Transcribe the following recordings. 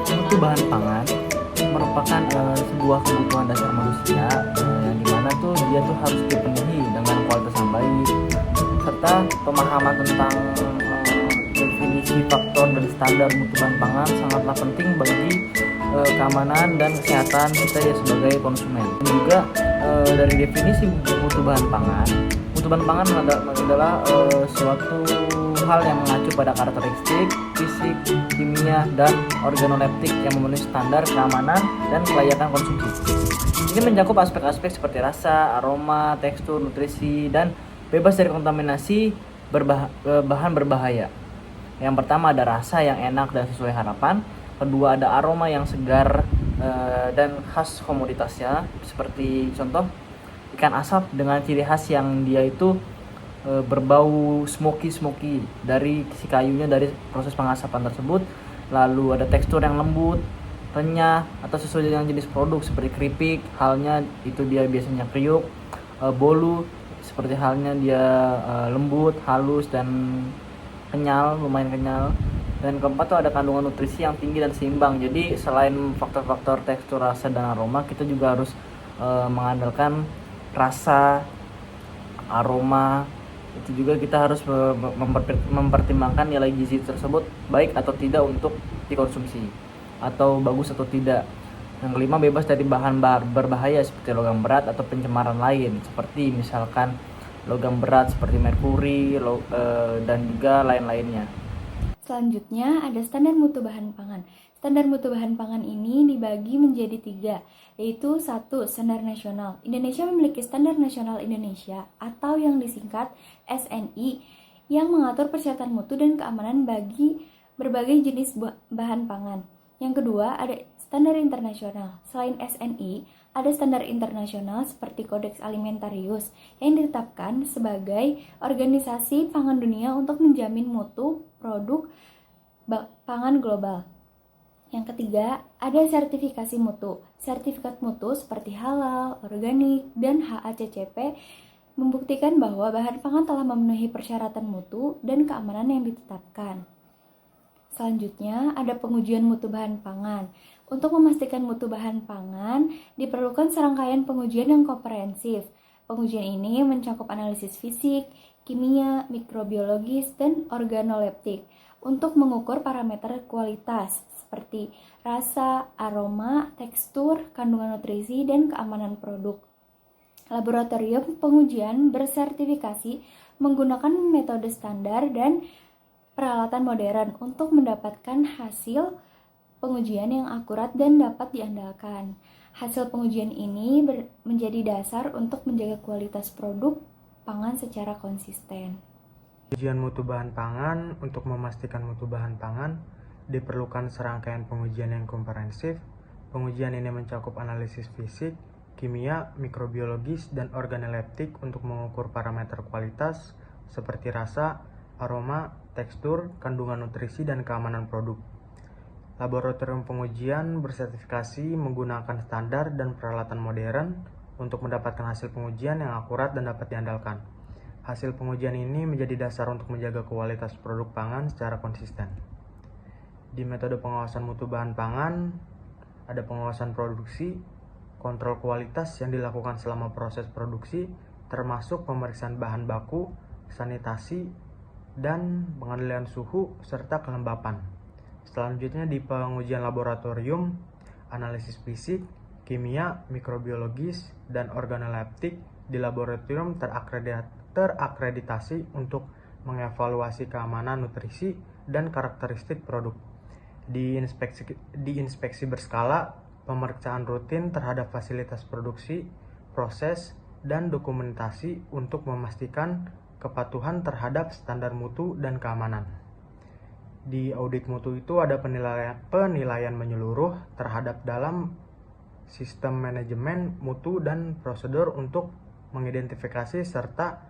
Mutu bahan pangan merupakan sebuah kebutuhan dasar manusia yang dimana tuh dia tuh harus dipenuhi dengan kualitas yang baik serta pemahaman tentang definisi faktor dan standar mutu bahan pangan sangatlah penting bagi keamanan dan kesehatan kita ya sebagai konsumen. Dan juga dari definisi mutu bahan pangan adalah suatu hal yang mengacu pada karakteristik fisik, kimia, dan organoleptik yang memenuhi standar keamanan dan kelayakan konsumsi. Ini mencakup aspek-aspek seperti rasa, aroma, tekstur, nutrisi, dan bebas dari kontaminasi bahan berbahaya. Yang pertama ada rasa yang enak dan sesuai harapan. Kedua ada aroma yang segar dan khas komoditasnya, seperti contoh ikan asap dengan ciri khas yang dia itu berbau smoky dari si kayunya dari proses pengasapan tersebut. Lalu ada tekstur yang lembut, renyah atau sesuai dengan jenis produk seperti keripik, halnya itu dia biasanya kriuk, bolu seperti halnya dia lembut, halus dan kenyal, lumayan kenyal. Dan keempat tuh ada kandungan nutrisi yang tinggi dan seimbang. Jadi selain faktor-faktor tekstur, rasa dan aroma, kita juga harus mengandalkan rasa, aroma. Itu juga kita harus mempertimbangkan nilai gizi tersebut baik atau tidak untuk dikonsumsi, atau bagus atau tidak. Yang kelima, bebas dari bahan berbahaya seperti logam berat atau pencemaran lain, seperti misalkan logam berat seperti merkuri dan juga lain-lainnya. Selanjutnya ada standar mutu bahan pangan. Standar mutu bahan pangan ini dibagi menjadi 3, yaitu 1. Standar nasional. Indonesia memiliki Standar Nasional Indonesia atau yang disingkat SNI yang mengatur persyaratan mutu dan keamanan bagi berbagai jenis bahan pangan. Yang kedua ada standar internasional. Selain SNI, ada standar internasional seperti Kodeks Alimentarius yang ditetapkan sebagai organisasi pangan dunia untuk menjamin mutu produk pangan global. Yang ketiga, ada sertifikasi mutu. Sertifikat mutu seperti halal, organik, dan HACCP membuktikan bahwa bahan pangan telah memenuhi persyaratan mutu dan keamanan yang ditetapkan. Selanjutnya, ada pengujian mutu bahan pangan. Untuk memastikan mutu bahan pangan, diperlukan serangkaian pengujian yang komprehensif. Pengujian ini mencakup analisis fisik, kimia, mikrobiologis, dan organoleptik untuk mengukur parameter kualitas seperti rasa, aroma, tekstur, kandungan nutrisi, dan keamanan produk. Laboratorium pengujian bersertifikasi menggunakan metode standar dan peralatan modern untuk mendapatkan hasil pengujian yang akurat dan dapat diandalkan. Hasil pengujian ini menjadi dasar untuk menjaga kualitas produk pangan secara konsisten. Pengujian mutu bahan pangan. Untuk memastikan mutu bahan pangan diperlukan serangkaian pengujian yang komprehensif. Pengujian ini mencakup analisis fisik, kimia, mikrobiologis, dan organoleptik untuk mengukur parameter kualitas seperti rasa, aroma, tekstur, kandungan nutrisi, dan keamanan produk. Laboratorium pengujian bersertifikasi menggunakan standar dan peralatan modern untuk mendapatkan hasil pengujian yang akurat dan dapat diandalkan. Hasil pengujian ini menjadi dasar untuk menjaga kualitas produk pangan secara konsisten. Di metode pengawasan mutu bahan pangan, ada pengawasan produksi, kontrol kualitas yang dilakukan selama proses produksi, termasuk pemeriksaan bahan baku, sanitasi, dan pengendalian suhu, serta kelembapan. Selanjutnya di pengujian laboratorium, analisis fisik, kimia, mikrobiologis, dan organoleptik di laboratorium terakreditasi untuk mengevaluasi keamanan nutrisi dan karakteristik produk. Di inspeksi berskala, pemeriksaan rutin terhadap fasilitas produksi, proses, dan dokumentasi untuk memastikan kepatuhan terhadap standar mutu dan keamanan. Di audit mutu itu ada penilaian menyeluruh terhadap dalam sistem manajemen mutu dan prosedur untuk mengidentifikasi serta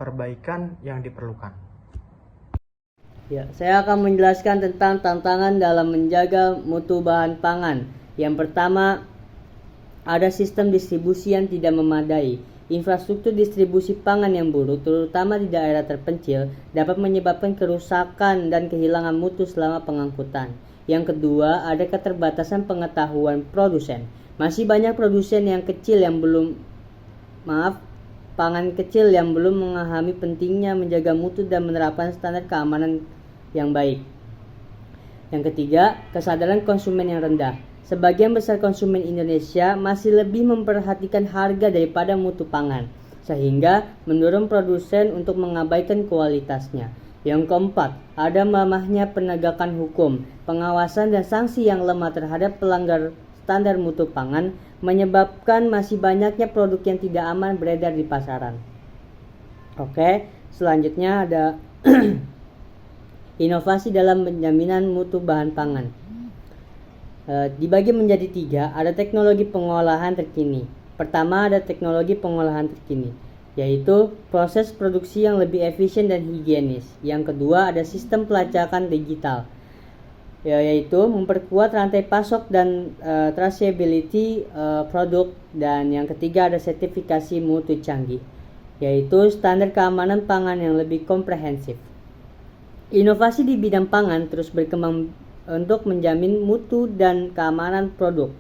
perbaikan yang diperlukan. Ya, saya akan menjelaskan tentang tantangan dalam menjaga mutu bahan pangan. Yang pertama, ada sistem distribusi yang tidak memadai. Infrastruktur distribusi pangan yang buruk, terutama di daerah terpencil, dapat menyebabkan kerusakan dan kehilangan mutu selama pengangkutan. Yang kedua, ada keterbatasan pengetahuan produsen. Masih banyak produsen yang kecil yang belum pangan kecil yang belum memahami pentingnya menjaga mutu dan menerapkan standar keamanan yang baik. Yang ketiga, kesadaran konsumen yang rendah. Sebagian besar konsumen Indonesia masih lebih memperhatikan harga daripada mutu pangan, sehingga mendorong produsen untuk mengabaikan kualitasnya. Yang keempat, ada lemahnya penegakan hukum, pengawasan dan sanksi yang lemah terhadap pelanggar standar mutu pangan menyebabkan masih banyaknya produk yang tidak aman beredar di pasaran. Oke, selanjutnya ada inovasi dalam penjaminan mutu bahan pangan. Dibagi menjadi 3, ada teknologi pengolahan terkini. Pertama, ada teknologi pengolahan terkini, yaitu proses produksi yang lebih efisien dan higienis. Yang kedua, ada sistem pelacakan digital, yaitu memperkuat rantai pasok dan traceability produk. Dan yang ketiga, ada sertifikasi mutu canggih, yaitu standar keamanan pangan yang lebih komprehensif. Inovasi di bidang pangan terus berkembang untuk menjamin mutu dan keamanan produk.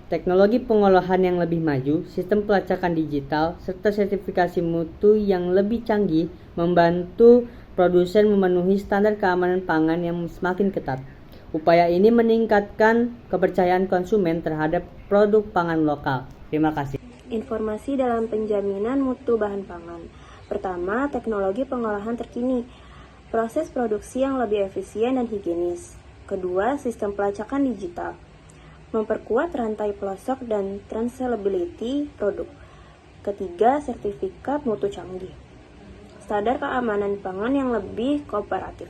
Teknologi pengolahan yang lebih maju, sistem pelacakan digital, serta sertifikasi mutu yang lebih canggih membantu produsen memenuhi standar keamanan pangan yang semakin ketat. Upaya ini meningkatkan kepercayaan konsumen terhadap produk pangan lokal. Terima kasih. Informasi dalam penjaminan mutu bahan pangan. Pertama, teknologi pengolahan terkini, proses produksi yang lebih efisien dan higienis. Kedua, sistem pelacakan digital, memperkuat rantai pelosok dan traceability produk. Ketiga, sertifikat mutu canggih, standar keamanan pangan yang lebih kooperatif.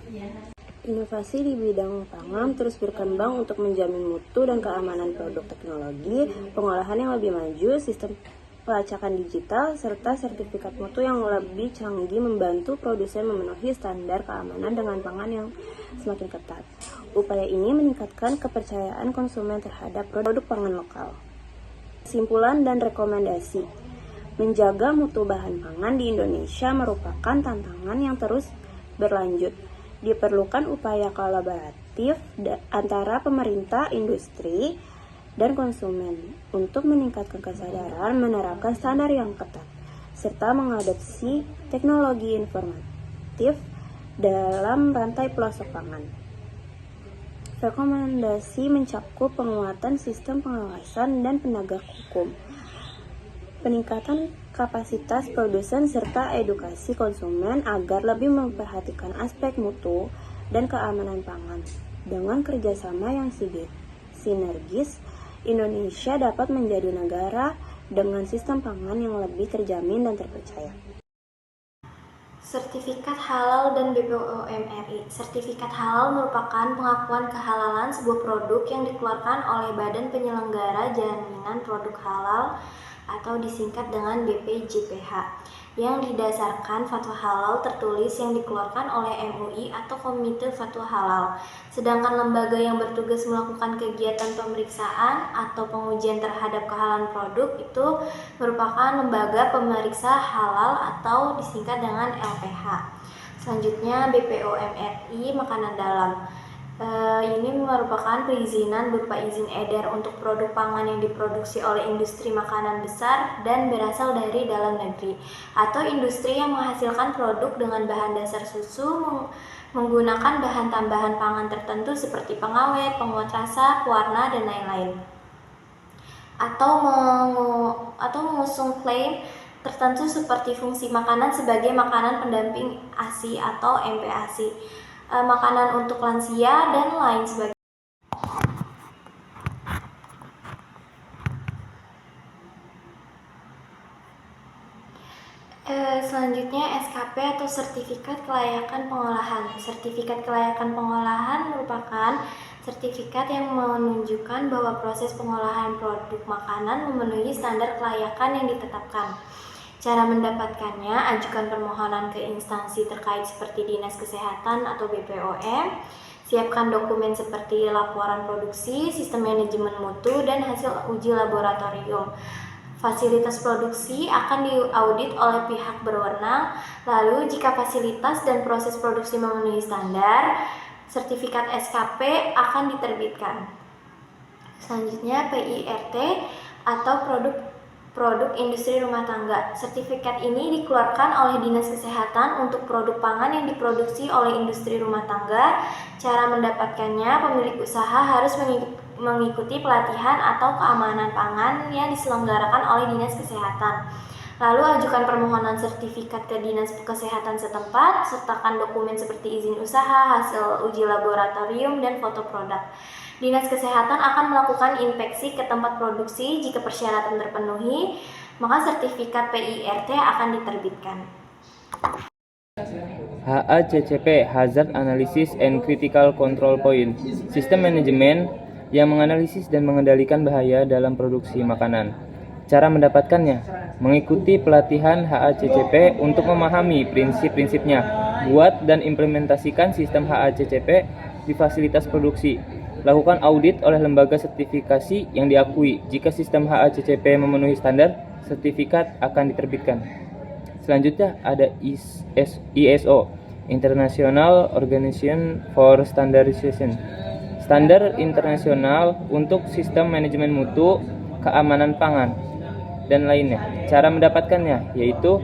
Inovasi di bidang pangan terus berkembang untuk menjamin mutu dan keamanan produk. Teknologi pengolahan yang lebih maju, sistem pelacakan digital, serta sertifikat mutu yang lebih canggih membantu produsen memenuhi standar keamanan dengan pangan yang semakin ketat. Upaya ini meningkatkan kepercayaan konsumen terhadap produk pangan lokal. Kesimpulan dan rekomendasi. Menjaga mutu bahan pangan di Indonesia merupakan tantangan yang terus berlanjut. Diperlukan upaya kolaboratif antara pemerintah, industri, dan konsumen untuk meningkatkan kesadaran menerapkan standar yang ketat, serta mengadopsi teknologi informatif dalam rantai pelosok pangan. Rekomendasi mencakup penguatan sistem pengawasan dan penegak hukum, peningkatan kapasitas produsen serta edukasi konsumen agar lebih memperhatikan aspek mutu dan keamanan pangan. Dengan kerjasama yang sinergis, Indonesia dapat menjadi negara dengan sistem pangan yang lebih terjamin dan terpercaya. Sertifikat Halal dan BPOM RI. Sertifikat halal merupakan pengakuan kehalalan sebuah produk yang dikeluarkan oleh Badan Penyelenggara Jaminan Produk Halal atau disingkat dengan BPJPH, yang didasarkan fatwa halal tertulis yang dikeluarkan oleh MUI atau Komite Fatwa Halal. Sedangkan lembaga yang bertugas melakukan kegiatan pemeriksaan atau pengujian terhadap kehalalan produk itu merupakan lembaga pemeriksa halal atau disingkat dengan LPH. Selanjutnya BPOM RI makanan dalam. Ini merupakan perizinan berupa izin edar untuk produk pangan yang diproduksi oleh industri makanan besar dan berasal dari dalam negeri, atau industri yang menghasilkan produk dengan bahan dasar susu menggunakan bahan tambahan pangan tertentu seperti pengawet, penguat rasa, pewarna, dan lain-lain, atau mengusung klaim tertentu seperti fungsi makanan sebagai makanan pendamping ASI atau MPASI, makanan untuk lansia, dan lain sebagainya. Selanjutnya SKP atau Sertifikat Kelayakan Pengolahan. Sertifikat Kelayakan Pengolahan merupakan sertifikat yang menunjukkan bahwa proses pengolahan produk makanan memenuhi standar kelayakan yang ditetapkan. Cara mendapatkannya, ajukan permohonan ke instansi terkait seperti Dinas Kesehatan atau BPOM, siapkan dokumen seperti laporan produksi, sistem manajemen mutu, dan hasil uji laboratorium. Fasilitas produksi akan diaudit oleh pihak berwenang. Lalu, jika fasilitas dan proses produksi memenuhi standar, sertifikat SKP akan diterbitkan. Selanjutnya, PIRT atau produk industri rumah tangga. Sertifikat ini dikeluarkan oleh Dinas Kesehatan untuk produk pangan yang diproduksi oleh industri rumah tangga. Cara mendapatkannya, pemilik usaha harus mengikuti pelatihan atau keamanan pangan yang diselenggarakan oleh Dinas Kesehatan. Lalu ajukan permohonan sertifikat ke Dinas Kesehatan setempat, sertakan dokumen seperti izin usaha, hasil uji laboratorium, dan foto produk. Dinas Kesehatan akan melakukan inspeksi ke tempat produksi. Jika persyaratan terpenuhi, maka sertifikat PIRT akan diterbitkan. HACCP Hazard Analysis and Critical Control Point, sistem manajemen yang menganalisis dan mengendalikan bahaya dalam produksi makanan. Cara mendapatkannya, mengikuti pelatihan HACCP untuk memahami prinsip-prinsipnya, buat dan implementasikan sistem HACCP di fasilitas produksi. Lakukan audit oleh lembaga sertifikasi yang diakui. Jika sistem HACCP memenuhi standar, sertifikat akan diterbitkan. Selanjutnya ada ISO, International Organization for Standardization. Standar internasional untuk sistem manajemen mutu, keamanan pangan, dan lainnya. Cara mendapatkannya yaitu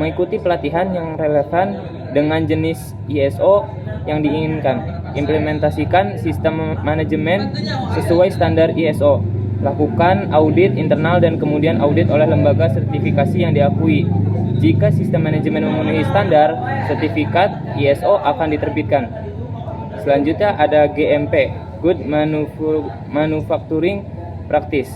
mengikuti pelatihan yang relevan dengan jenis ISO yang diinginkan. Implementasikan sistem manajemen sesuai standar ISO. Lakukan audit internal dan kemudian audit oleh lembaga sertifikasi yang diakui. Jika sistem manajemen memenuhi standar, sertifikat ISO akan diterbitkan. Selanjutnya ada GMP, Good Manufacturing Practice.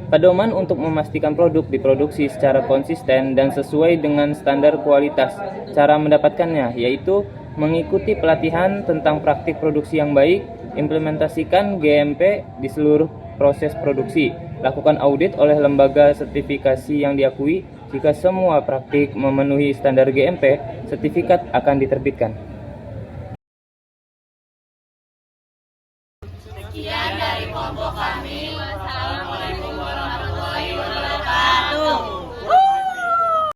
Pedoman untuk memastikan produk diproduksi secara konsisten dan sesuai dengan standar kualitas. Cara mendapatkannya yaitu mengikuti pelatihan tentang praktik produksi yang baik, implementasikan GMP di seluruh proses produksi, lakukan audit oleh lembaga sertifikasi yang diakui. Jika semua praktik memenuhi standar GMP, sertifikat akan diterbitkan.